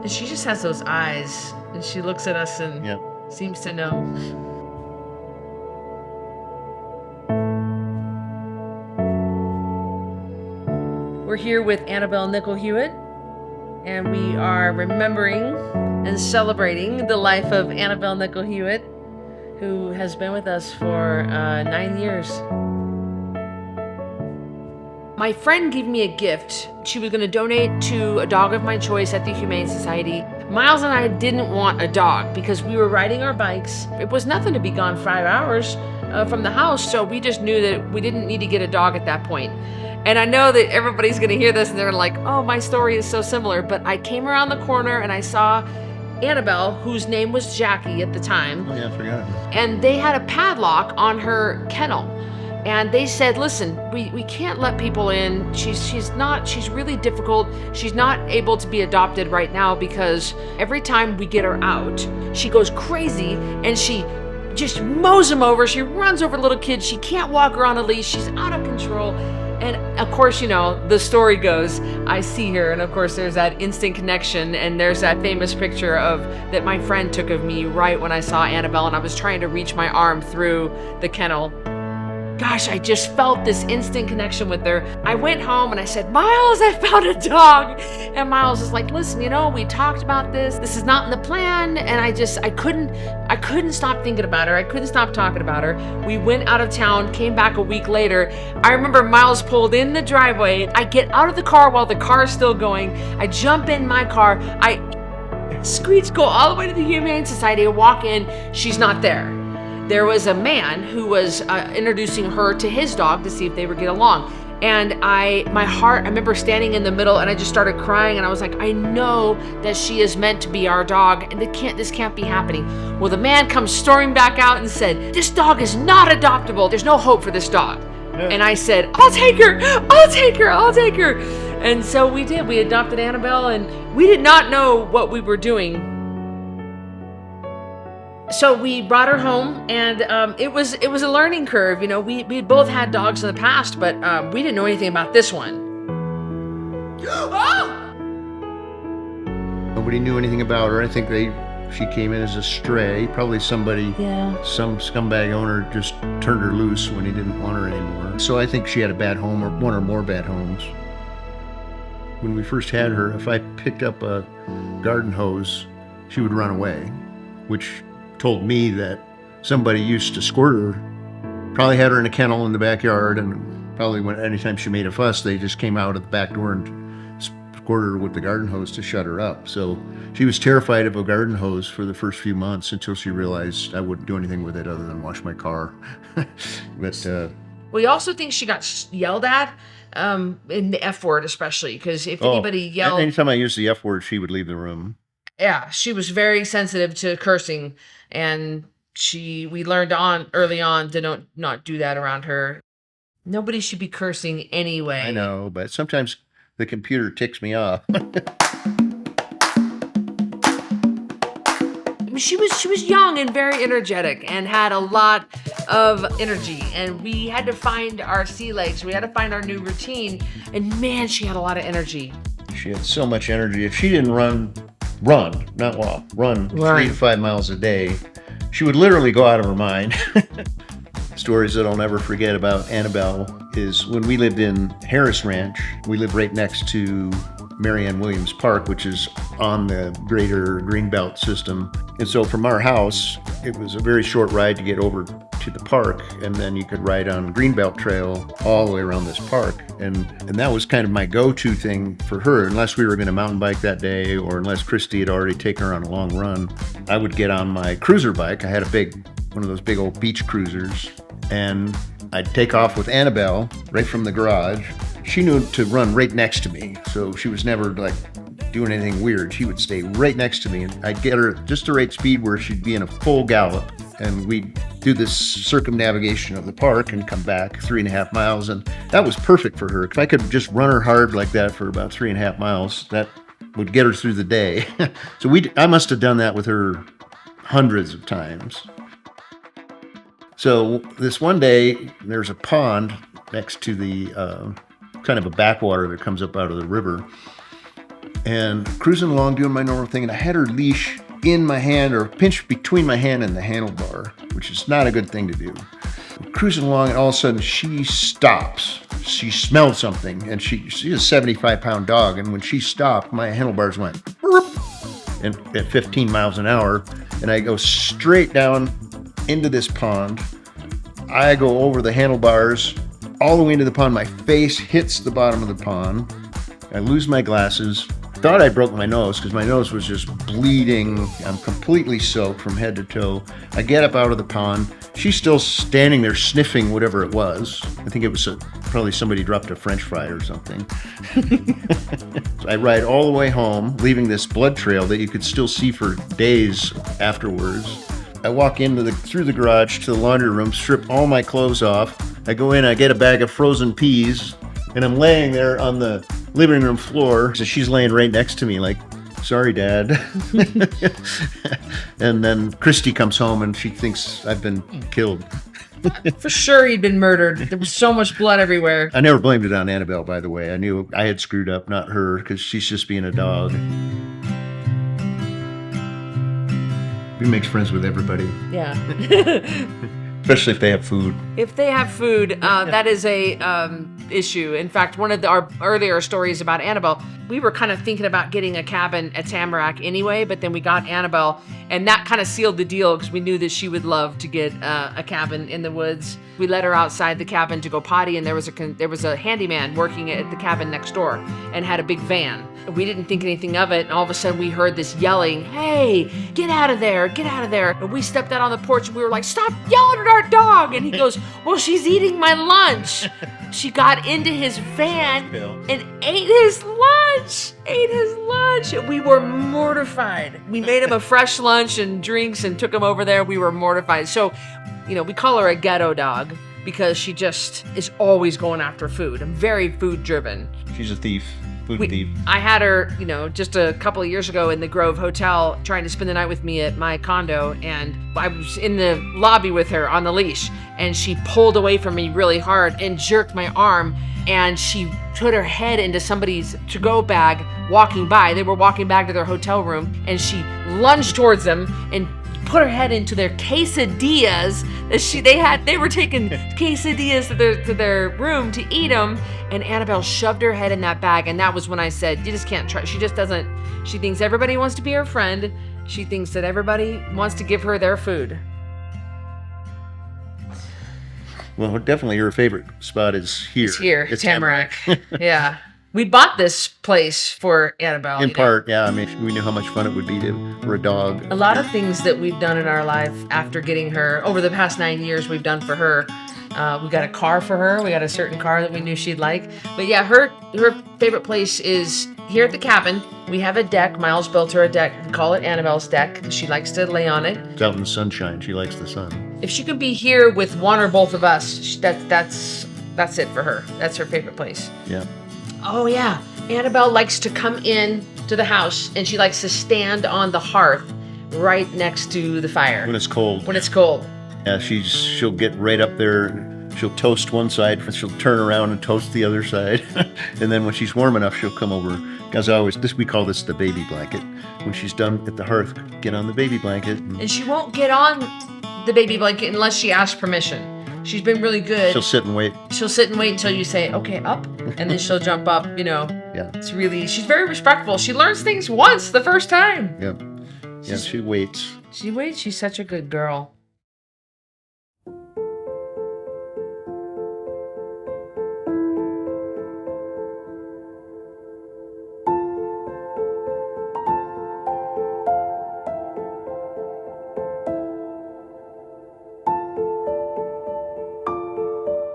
And she just has those eyes, and she looks at us and seems to know. We're here with Annabelle Nickel-Hewitt, and we are remembering and celebrating the life of Annabelle Nickel-Hewitt, who has been with us for 9 years. My friend gave me a gift. She was going to donate to a dog of my choice at the Humane Society. Miles and I didn't want a dog because we were riding our bikes. It was nothing to be gone 5 hours from the house, so we just knew that we didn't need to get a dog at that point. And I know that everybody's going to hear this and they're like, oh, my story is so similar. But I came around the corner and I saw Annabelle, whose name was Jackie at the time. Oh, yeah, I forgot. And they had a padlock on her kennel. And they said, listen, we can't let people in. She's really difficult. She's not able to be adopted right now because every time we get her out, she goes crazy and she just mows them over. She runs over little kids. She can't walk her on a leash. She's out of control. And of course, you know, the story goes, I see her, and of course there's that instant connection, and there's that famous picture that my friend took of me right when I saw Annabelle, and I was trying to reach my arm through the kennel. Gosh, I just felt this instant connection with her. I went home and I said, Miles, I found a dog. And Miles is like, listen, you know, we talked about this. This is not in the plan. And I couldn't stop thinking about her. I couldn't stop talking about her. We went out of town, came back a week later. I remember Miles pulled in the driveway. I get out of the car while the car is still going. I jump in my car. I screech, go all the way to the Humane Society and walk in. She's not there. There was a man who was introducing her to his dog to see if they would get along. And I remember standing in the middle and I just started crying and I was like, I know that she is meant to be our dog and this can't be happening. Well, the man comes storming back out and said, this dog is not adoptable. There's no hope for this dog. Yeah. And I said, I'll take her. And so we did. We adopted Annabelle and we did not know what we were doing. So we brought her home, and it was a learning curve. You know, we both had dogs in the past, but we didn't know anything about this one. Oh! Nobody knew anything about her. I think she came in as a stray. Probably some scumbag owner just turned her loose when he didn't want her anymore. So I think she had a bad home or one or more bad homes. When we first had her, if I picked up a garden hose, she would run away, which told me that somebody used to squirt her, probably had her in a kennel in the backyard, and probably anytime she made a fuss, they just came out of the back door and squirted her with the garden hose to shut her up. So she was terrified of a garden hose for the first few months until she realized I wouldn't do anything with it other than wash my car. But we also think she got yelled at, in the F word especially, because if anybody yelled... Anytime I used the F word, she would leave the room. Yeah, she was very sensitive to cursing, and we learned early on to not do that around her. Nobody should be cursing anyway. I know, but sometimes the computer ticks me off. I mean, she was young and very energetic and had a lot of energy, and we had to find our sea legs. We had to find our new routine, and man, she had a lot of energy. She had so much energy. If she didn't run, not walk, run 3 to 5 miles a day, she would literally go out of her mind. Stories that I'll never forget about Annabelle is when we lived in Harris Ranch. We lived right next to Marianne Williams Park, which is on the greater Greenbelt system. And so from our house, it was a very short ride to get over to the park, and then you could ride on Greenbelt Trail all the way around this park. And that was kind of my go-to thing for her, unless we were going to mountain bike that day or unless Cristy had already taken her on a long run. I would get on my cruiser bike. I had one of those big old beach cruisers, and I'd take off with Annabelle right from the garage. She knew to run right next to me, so she was never like doing anything weird. She would stay right next to me, and I'd get her just the right speed where she'd be in a full gallop, and we'd do this circumnavigation of the park and come back 3.5 miles, and that was perfect for her. If I could just run her hard like that for about 3.5 miles, that would get her through the day. So I must have done that with her hundreds of times. So this one day, there's a pond next to the kind of a backwater that comes up out of the river. and cruising along doing my normal thing, and I had her leash in my hand or pinched between my hand and the handlebar, which is not a good thing to do. I'm cruising along, and all of a sudden she stops. She smelled something, and she's a 75-pound dog, and when she stopped, my handlebars went and at 15 miles an hour, and I go straight down into this pond. I go over the handlebars all the way into the pond. My face hits the bottom of the pond. I lose my glasses. Thought I broke my nose because my nose was just bleeding. I'm completely soaked from head to toe. I get up out of the pond. She's still standing there sniffing whatever it was. I think it was probably somebody dropped a French fry or something. So I ride all the way home, leaving this blood trail that you could still see for days afterwards. I walk through the garage to the laundry room, strip all my clothes off. I go in, I get a bag of frozen peas, and I'm laying there on the living room floor. So she's laying right next to me like, sorry, Dad. And then Cristy comes home and she thinks I've been killed. For sure he'd been murdered. There was so much blood everywhere. I never blamed it on Annabelle, by the way. I knew I had screwed up, not her, because she's just being a dog. He makes friends with everybody. Yeah. Especially if they have food. If they have food, that is a issue. In fact, one of our earlier stories about Annabelle, we were kind of thinking about getting a cabin at Tamarack anyway, but then we got Annabelle, and that kind of sealed the deal because we knew that she would love to get a cabin in the woods. We let her outside the cabin to go potty, and there was a handyman working at the cabin next door and had a big van. We didn't think anything of it, and all of a sudden we heard this yelling, "Hey, get out of there, get out of there." And we stepped out on the porch and we were like, "Stop yelling at our dog." And he goes, "Well, she's eating my lunch." She got into his van and ate his lunch. And we were mortified. We made him a fresh lunch and drinks and took him over there. We were mortified. So, we call her a ghetto dog because she just is always going after food. I'm very food driven. She's a thief. Food thief. I had her, just a couple of years ago in the Grove Hotel trying to spend the night with me at my condo, and I was in the lobby with her on the leash, and she pulled away from me really hard and jerked my arm, and she put her head into somebody's to-go bag walking by. They were walking back to their hotel room, and she lunged towards them and put her head into their quesadillas that they were taking quesadillas to their room to eat them, and Annabelle shoved her head in that bag, and that was when I said, you just can't try. She thinks everybody wants to be her friend. She thinks that everybody wants to give her their food. Well, definitely her favorite spot is here. It's here, Tamarack. Yeah. We bought this place for Annabelle. In part, yeah. I mean, we knew how much fun it would be for a dog. A lot of things that we've done in our life after getting her, over the past 9 years, we've done for her. We got a car for her. We got a certain car that we knew she'd like. But yeah, her favorite place is here at the cabin. We have a deck. Miles built her a deck. We call it Annabelle's deck. She likes to lay on it. It's out in the sunshine. She likes the sun. If she could be here with one or both of us, that's it for her. That's her favorite place. Yeah. Oh yeah, Annabelle likes to come in to the house, and she likes to stand on the hearth right next to the fire. When it's cold. Yeah, she'll get right up there. She'll toast one side, she'll turn around and toast the other side. And then when she's warm enough, she'll come over. As always, we call this the baby blanket. When she's done at the hearth, get on the baby blanket. And she won't get on the baby blanket unless she asks permission. She's been really good. She'll sit and wait. She'll sit and wait until you say, okay, up. And then she'll jump up, Yeah. She's very respectful. She learns things once the first time. Yep. Yeah, she waits. She waits. She's such a good girl.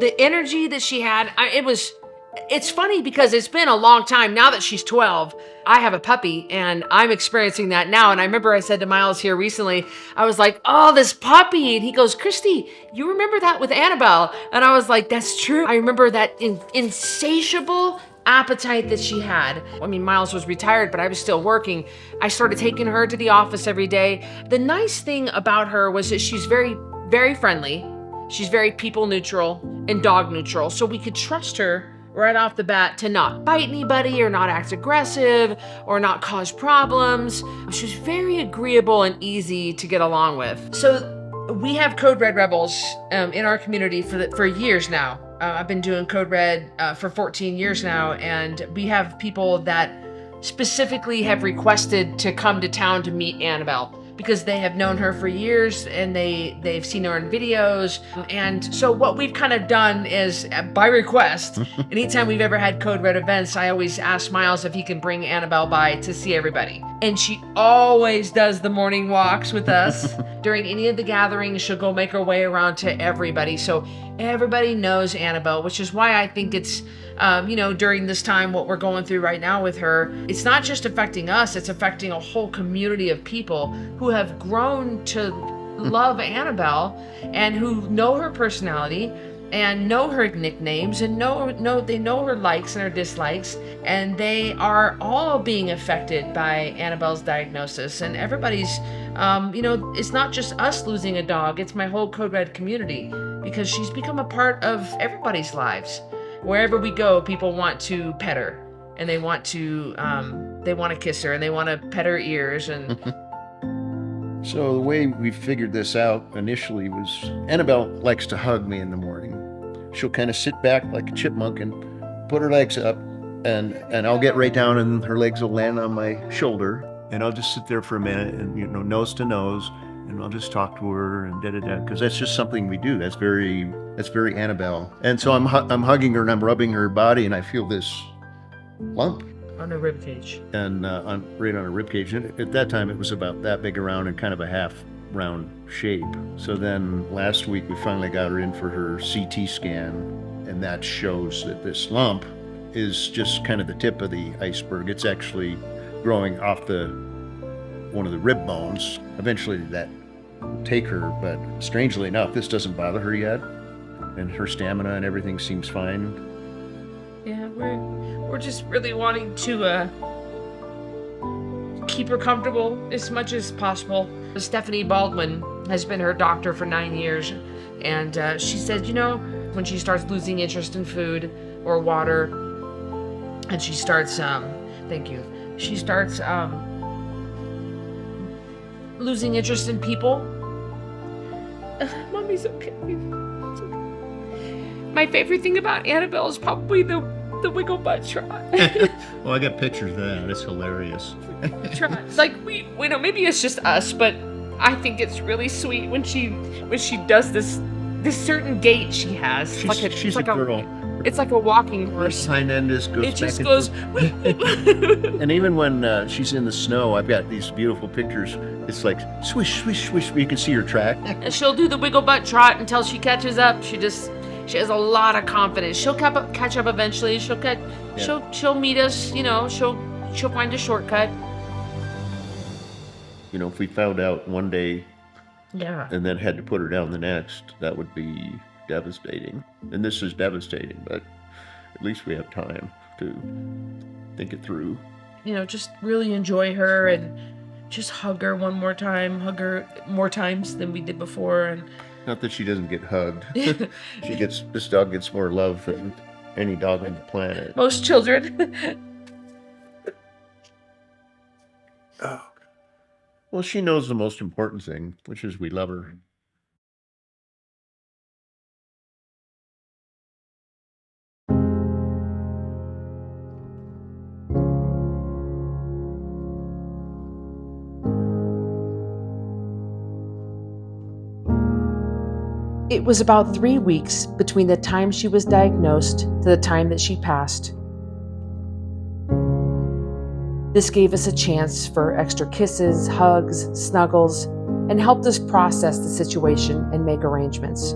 The energy that she had, it's funny because it's been a long time now that she's 12. I have a puppy and I'm experiencing that now. And I remember I said to Miles here recently, I was like, oh, this puppy. And he goes, Cristy, you remember that with Annabelle? And I was like, that's true. I remember that insatiable appetite that she had. I mean, Miles was retired, but I was still working. I started taking her to the office every day. The nice thing about her was that she's very, very friendly. She's very people neutral and dog neutral, so we could trust her right off the bat to not bite anybody or not act aggressive or not cause problems. She was very agreeable and easy to get along with. So we have Code Red Rebels in our community for years now. I've been doing Code Red for 14 years now, and we have people that specifically have requested to come to town to meet Annabelle because they have known her for years and they've seen her in videos. And so what we've kind of done is, by request, anytime we've ever had Code Red events, I always ask Miles if he can bring Annabelle by to see everybody. And she always does the morning walks with us. During any of the gatherings, she'll go make her way around to everybody. So everybody knows Annabelle, which is why I think it's, during this time, what we're going through right now with her, it's not just affecting us, it's affecting a whole community of people who have grown to love Annabelle and who know her personality and know her nicknames and they know her likes and her dislikes, and they are all being affected by Annabelle's diagnosis. And everybody's, it's not just us losing a dog, it's my whole Code Red community, because she's become a part of everybody's lives. Wherever we go, people want to pet her, and they want to kiss her, and they want to pet her ears. And so the way we figured this out initially was Annabelle likes to hug me in the morning. She'll kind of sit back like a chipmunk and put her legs up, and I'll get right down, and her legs will land on my shoulder, and I'll just sit there for a minute and nose to nose, and I'll just talk to her and because that's just something we do. That's very Annabelle. And so I'm hugging her and I'm rubbing her body, and I feel this lump on her rib cage, and right on her rib cage. And at that time, it was about that big around and kind of a half round shape. So then last week we finally got her in for her CT scan, and that shows that this lump is just kind of the tip of the iceberg. It's actually growing off one of the rib bones. Eventually that will take her, but strangely enough, this doesn't bother her yet, and her stamina and everything seems fine. Yeah, we're just really wanting to keep her comfortable as much as possible. Stephanie Baldwin has been her doctor for 9 years, and she said, when she starts losing interest in food or water, and she starts, losing interest in people. Mommy's okay. It's okay. My favorite thing about Annabelle is probably the wiggle butt trot. Well, I got pictures of that. It's hilarious. Trot. Like we know, maybe it's just us, but I think it's really sweet when she does this certain gait she has. She's a girl. It's like a walking horse. Hind end just goes. It just goes. And even when she's in the snow, I've got these beautiful pictures. It's like swish, swish, swish. You can see her track. And she'll do the wiggle butt trot until she catches up. She has a lot of confidence. She'll catch up eventually. She'll meet us. She'll find a shortcut. If we found out one day, yeah, and then had to put her down the next, that would be devastating. And this is devastating, but at least we have time to think it through. Just really enjoy her and just hug her one more time. Hug her more times than we did before. And not that she doesn't get hugged. This dog gets more love than any dog on the planet. Most children. Oh. Well, she knows the most important thing, which is we love her. It was about 3 weeks between the time she was diagnosed to the time that she passed. This gave us a chance for extra kisses, hugs, snuggles, and helped us process the situation and make arrangements.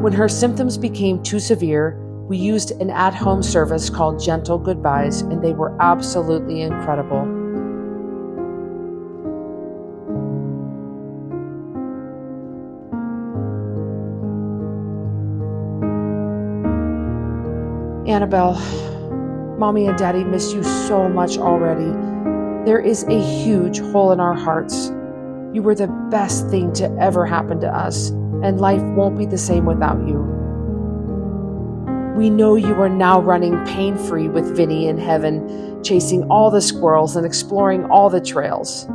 When her symptoms became too severe, we used an at-home service called Gentle Goodbyes, and they were absolutely incredible. Annabelle, Mommy and Daddy miss you so much already. There is a huge hole in our hearts. You were the best thing to ever happen to us, and life won't be the same without you. We know you are now running pain-free with Vinny in heaven, chasing all the squirrels and exploring all the trails.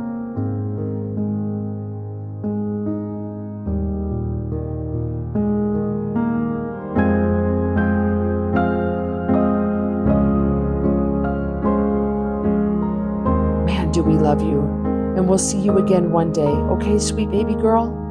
Man, do we love you. And we'll see you again one day. Okay, sweet baby girl?